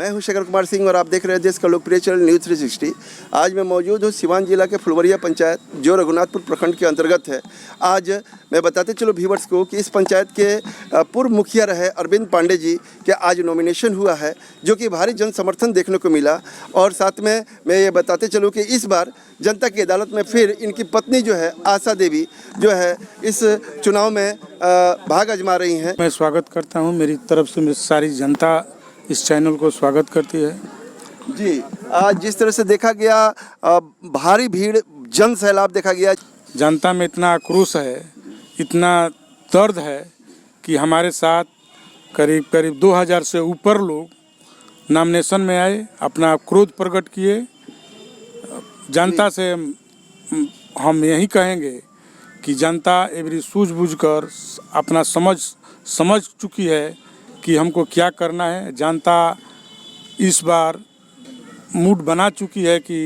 मैं हूं शेखर कुमार सिंह और आप देख रहे हैं देश का लोकप्रिय चैनल न्यूज़ 360। आज मैं मौजूद हूं सिवान जिला के फुलवरिया पंचायत जो रघुनाथपुर प्रखंड के अंतर्गत है। आज मैं बताते चलो व्यूवर्स को कि इस पंचायत के पूर्व मुखिया रहे अरविंद पांडे जी के आज नॉमिनेशन हुआ है, जो कि भारी जन समर्थन देखने को मिला। और साथ में मैं ये बताते चलूँ कि इस बार जनता की अदालत में फिर इनकी पत्नी जो है आशा देवी जो है इस चुनाव में भाग आजमा रही हैं। मैं स्वागत करता हूं, मेरी तरफ से सारी जनता इस चैनल को स्वागत करती है। जी, आज जिस तरह से देखा गया भारी भीड़ जन सैलाब देखा गया। जनता में इतना आक्रोश है, इतना दर्द है कि हमारे साथ करीब 2000 से ऊपर लोग नॉमिनेशन में आए, अपना क्रोध प्रकट किए। जनता से हम यही कहेंगे कि जनता एवरी सूझबूझकर अपना समझ चुकी है कि हमको क्या करना है। जनता इस बार मूड बना चुकी है कि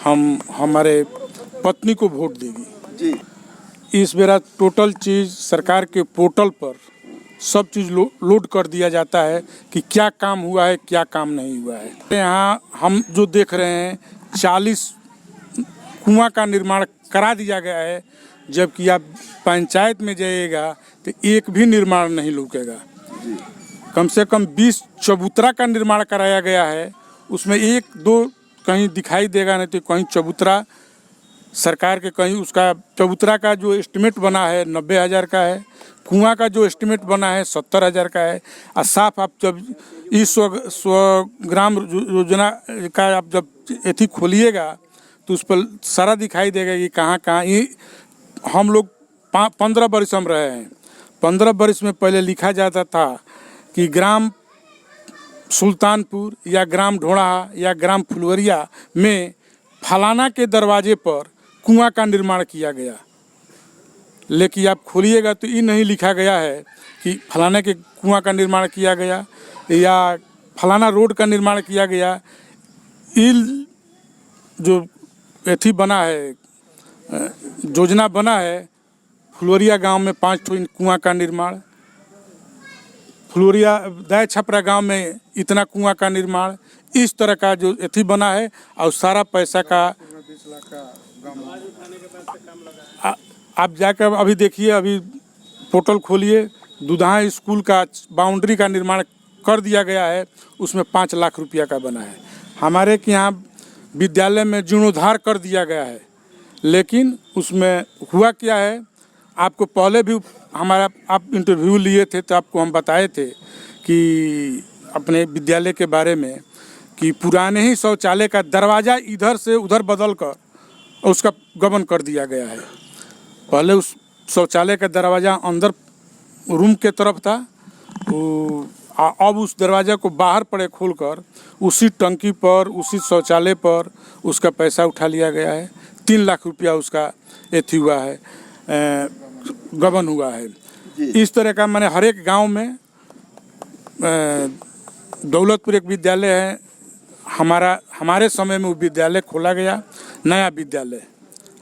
हम हमारे पत्नी को वोट देगी। जी, इस बेरा टोटल चीज़ सरकार के पोर्टल पर सब चीज़ लोड कर दिया जाता है कि क्या काम हुआ है, क्या काम नहीं हुआ है। यहाँ हम जो देख रहे हैं 40 कुआं का निर्माण करा दिया गया है, जबकि आप पंचायत में जाइएगा तो एक भी निर्माण नहीं रुकेगा। कम से कम 20 चबूतरा का निर्माण कराया गया है, उसमें 1-2 कहीं दिखाई देगा, नहीं तो कहीं चबूतरा सरकार के कहीं उसका चबूतरा का जो एस्टिमेट बना है 90,000 का है, कुआं का जो एस्टिमेट बना है 70,000 का है। और साफ आप जब इस स्वग्राम योजना का आप जब एथी खोलिएगा तो उस पर सारा दिखाई देगा कि कहाँ ये हम लोग 15 वर्ष हम रहे हैं। 15 वर्ष में पहले लिखा जाता था कि ग्राम सुल्तानपुर या ग्राम ढोड़ा या ग्राम फुलवरिया में फलाना के दरवाजे पर कुआं का निर्माण किया गया, लेकिन आप खोलिएगा तो ये नहीं लिखा गया है कि फलाने के कुआं का निर्माण किया गया या फलाना रोड का निर्माण किया गया। जो एथी बना है, योजना बना है फुलवरिया गांव में 5 कुआं का निर्माण, फुलवरिया दाय छपरा गांव में इतना कुआं का निर्माण, इस तरह का जो एथी बना है। और सारा पैसा का आप जाकर अभी देखिए, अभी पोर्टल खोलिए, दुधाहा स्कूल का बाउंड्री का निर्माण कर दिया गया है, उसमें 5 लाख रुपया का बना है। हमारे के यहाँ विद्यालय में जीर्णोद्धार कर दिया गया है, लेकिन उसमें हुआ क्या है, आपको पहले भी आप इंटरव्यू लिए थे तो आपको हम बताए थे कि अपने विद्यालय के बारे में कि पुराने ही शौचालय का दरवाज़ा इधर से उधर बदल कर उसका गबन कर दिया गया है। पहले उस शौचालय का दरवाज़ा अंदर रूम के तरफ था, अब उस दरवाज़ा को बाहर पड़े खोलकर उसी टंकी पर, उसी शौचालय पर उसका पैसा उठा लिया गया है। 3 लाख रुपया उसका एथी हुआ है, गबन हुआ है। इस तरह का मैंने हर एक गांव में दौलतपुर एक विद्यालय है, हमारे समय में वो विद्यालय खोला गया, नया विद्यालय।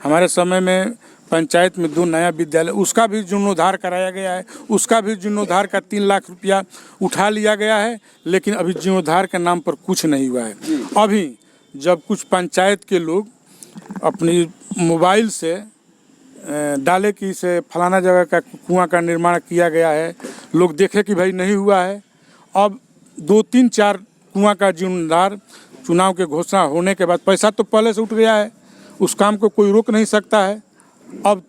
हमारे समय में पंचायत में 2 नया विद्यालय, उसका भी जीर्णोद्धार कराया गया है, उसका भी जीर्णोद्धार का 3 लाख रुपया उठा लिया गया है, लेकिन अभी जीर्णोद्धार के नाम पर कुछ नहीं हुआ है। अभी जब कुछ पंचायत के लोग अपनी मोबाइल से डाले कि इसे फलाना जगह का कुआं का निर्माण किया गया है, लोग देखे कि भाई नहीं हुआ है। अब 2-3-4 कुआं का जीर्णोद्धार चुनाव के घोषणा होने के बाद, पैसा तो पहले से उठ गया है, उस काम को कोई रोक नहीं सकता है। अब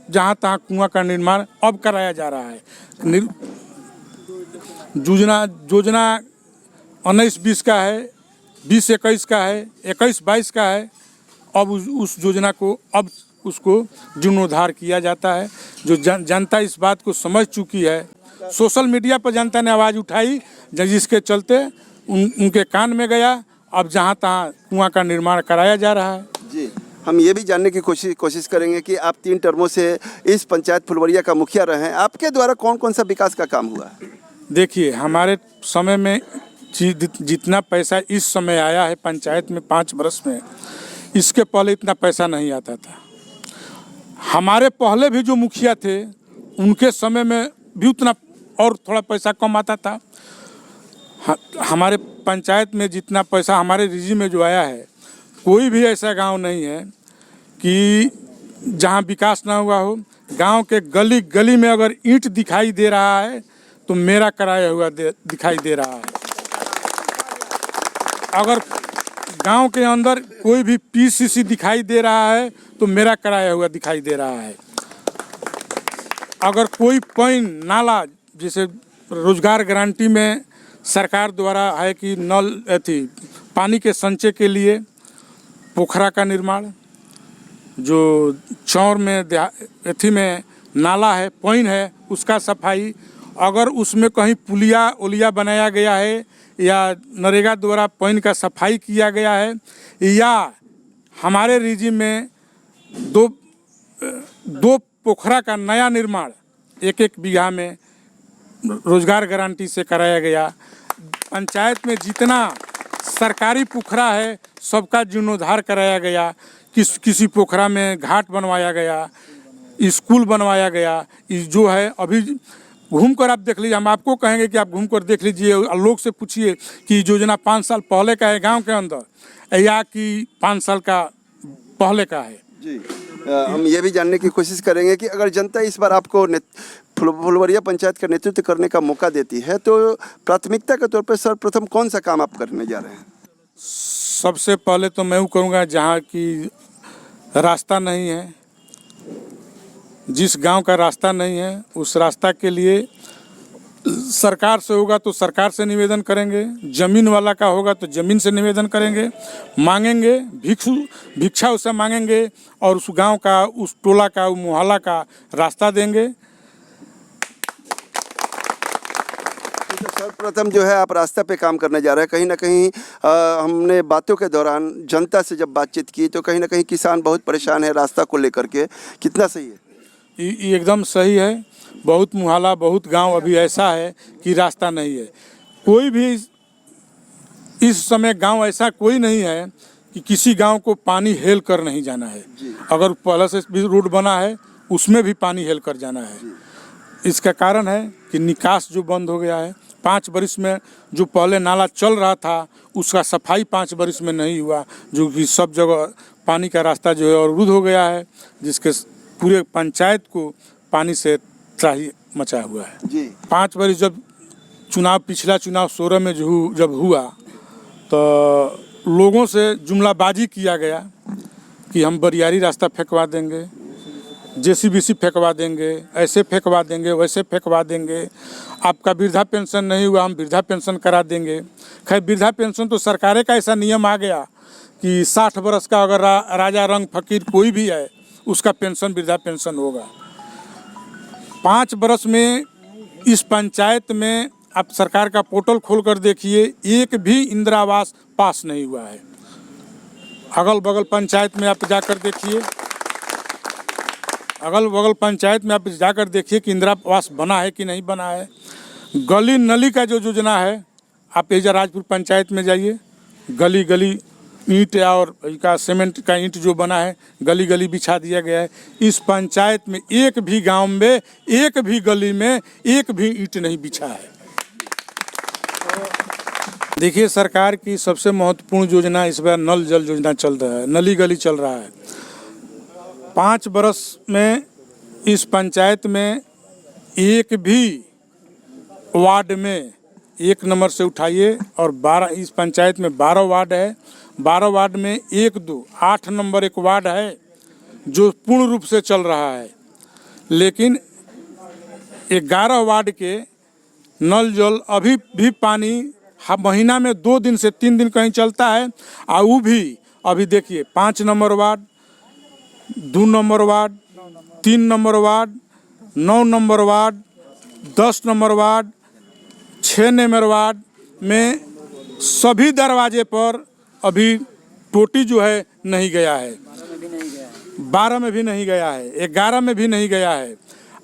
जहाँ तहाँ कुआं का निर्माण अब कराया जा रहा है। योजना 19-20 का है, 20-21 का है, 21-22 का है। अब उस योजना को अब उसको जीर्णोद्धार किया जाता है। जो जनता इस बात को समझ चुकी है, सोशल मीडिया पर जनता ने आवाज़ उठाई, जिसके चलते उनके कान में गया। अब जहाँ तहाँ कुआं का निर्माण कराया जा रहा है। जी, हम ये भी जानने की कोशिश करेंगे कि आप 3 टर्मों से इस पंचायत फुलवरिया का मुखिया रहे हैं, आपके द्वारा कौन कौन सा विकास का काम हुआ है? देखिए, हमारे समय में जितना पैसा इस समय आया है पंचायत में 5 वर्ष में, इसके पहले इतना पैसा नहीं आता था। हमारे पहले भी जो मुखिया थे उनके समय में भी उतना और थोड़ा पैसा कम आता था। हमारे पंचायत में जितना पैसा हमारे रिजी में जो आया है, कोई भी ऐसा गांव नहीं है कि जहां विकास ना हुआ हो। गांव के गली गली में अगर ईंट दिखाई दे रहा है तो मेरा कराया हुआ दिखाई दे रहा है। अगर गांव के अंदर कोई भी पीसीसी दिखाई दे रहा है तो मेरा कराया हुआ दिखाई दे रहा है। अगर कोई पानी नाला, जैसे रोजगार गारंटी में सरकार द्वारा है कि नल पानी के संचय के लिए पोखरा का निर्माण, जो चौर में में नाला है, पॉइंट है, उसका सफाई, अगर उसमें कहीं पुलिया उलिया बनाया गया है या नरेगा द्वारा पॉइंट का सफाई किया गया है, या हमारे रीजन में दो पोखरा का नया निर्माण 1-1 बीघा में रोजगार गारंटी से कराया गया। पंचायत में जितना सरकारी पोखरा है सबका जीर्णोद्धार कराया गया। किसी पोखरा में घाट बनवाया गया, स्कूल बनवाया गया। इस जो है अभी घूम कर आप देख लीजिए, हम आपको कहेंगे कि आप घूम कर देख लीजिए, लोग से पूछिए कि योजना 5 साल पहले का है गांव के अंदर या कि 5 साल का पहले का है। जी, हम ये भी जानने की कोशिश करेंगे कि अगर जनता इस बार आपको फुलवरिया पंचायत का नेतृत्व करने का मौका देती है तो प्राथमिकता के तौर पर सर्वप्रथम कौन सा काम आप करने जा रहे हैं? सबसे पहले तो मैं वो करूँगा जहाँ की रास्ता नहीं है, जिस गांव का रास्ता नहीं है उस रास्ता के लिए सरकार से होगा तो सरकार से निवेदन करेंगे, ज़मीन वाला का होगा तो ज़मीन से निवेदन करेंगे, मांगेंगे, भिक्षा उससे मांगेंगे और उस गांव का, उस टोला का, उस मोहल्ला का रास्ता देंगे। सर्वप्रथम जो है आप रास्ता पे काम करने जा रहे हैं। कहीं ना कहीं हमने बातों के दौरान जनता से जब बातचीत की तो कहीं ना कहीं किसान बहुत परेशान है रास्ता को लेकर के, कितना सही है? ये एकदम सही है। बहुत मोहल्ला, बहुत गांव अभी ऐसा है कि रास्ता नहीं है। कोई भी इस समय गांव ऐसा कोई नहीं है कि किसी गांव को पानी हेल कर नहीं जाना है। अगर पहले से भी रोड बना है उसमें भी पानी हेल कर जाना है। इसका कारण है कि निकास जो बंद हो गया है। 5 बरिस में जो पहले नाला चल रहा था उसका सफाई 5 बरिस में नहीं हुआ, जो कि सब जगह पानी का रास्ता जो है अवरुद्ध हो गया है, जिसके पूरे पंचायत को पानी से त्राही मचा हुआ है। जी, 5 बरिस जब पिछला चुनाव 16 में जब हुआ तो लोगों से जुमलाबाजी किया गया कि हम बरियारी रास्ता फेंकवा देंगे, JCBC फेंकवा देंगे, ऐसे फेंकवा देंगे, वैसे फेंकवा देंगे, आपका वृद्धा पेंशन नहीं हुआ हम वृद्धा पेंशन करा देंगे। खैर वृद्धा पेंशन तो सरकार का ऐसा नियम आ गया कि 60 बरस का अगर राजा रंग फकीर कोई भी है उसका पेंशन वृद्धा पेंशन होगा। 5 बरस में इस पंचायत में आप सरकार का पोर्टल खोल कर देखिए, एक भी इंदिरा आवास पास नहीं हुआ है। अगल बगल पंचायत में आप जाकर देखिए, अगल बगल पंचायत में आप जाकर देखिए कि इंदिरा आवास बना है कि नहीं बना है। गली नली का जो योजना है, आप एजा राजपुर पंचायत में जाइए, गली गली ईंट और का सीमेंट का ईंट जो बना है गली गली बिछा दिया गया है। इस पंचायत में एक भी गांव में, एक भी गली में एक भी ईंट नहीं बिछा है। देखिए सरकार की सबसे महत्वपूर्ण योजना इस बार नल जल योजना चल रहा है, नली गली चल रहा है। 5 बरस में इस पंचायत में एक भी वार्ड में 1 नंबर से उठाइए और 12, इस पंचायत में 12 वार्ड है, 12 वार्ड में 1, 2, 8 नंबर एक वार्ड है जो पूर्ण रूप से चल रहा है। लेकिन 11 वार्ड के नल जल अभी भी पानी महीना में 2 दिन से 3 दिन कहीं चलता है, और वो भी अभी देखिए 5 number ward, 2 number ward, 3 number ward, 9 number ward, 10 number ward, 6 number ward में सभी दरवाजे पर अभी टोटी जो है नहीं गया है। 12 में भी नहीं गया है, 11 में भी नहीं गया है।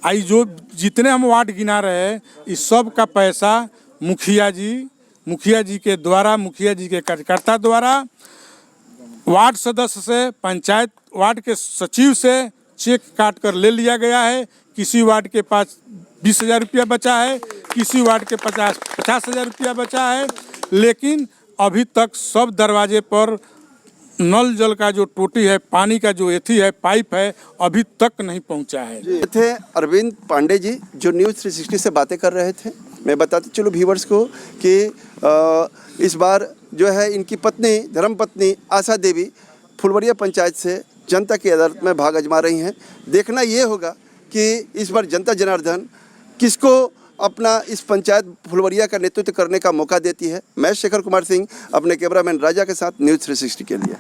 आई जो जितने हम वार्ड गिना रहे हैं इस सब का पैसा मुखिया जी के द्वारा, मुखिया जी के कार्यकर्ता द्वारा, वार्ड सदस्य से, पंचायत वार्ड के सचिव से चेक काट कर ले लिया गया है। किसी वार्ड के पास 20,000 रुपया बचा है, किसी वार्ड के 50,000 रुपया बचा है, लेकिन अभी तक सब दरवाजे पर नल जल का जो टोटी है, पानी का जो एथी है, पाइप है, अभी तक नहीं पहुंचा है। ये थे अरविंद पांडे जी जो न्यूज़ 360 से बातें कर रहे थे। मैं बताते चलो व्यूवर्स को कि इस बार जो है इनकी पत्नी धर्मपत्नी आशा देवी फुलवरिया पंचायत से जनता की अदालत में भाग आजमा रही हैं। देखना ये होगा कि इस बार जनता जनार्दन किसको अपना इस पंचायत फुलवरिया का नेतृत्व करने का मौका देती है। मैं शेखर कुमार सिंह अपने कैमरामैन राजा के साथ न्यूज़ 360 के लिए।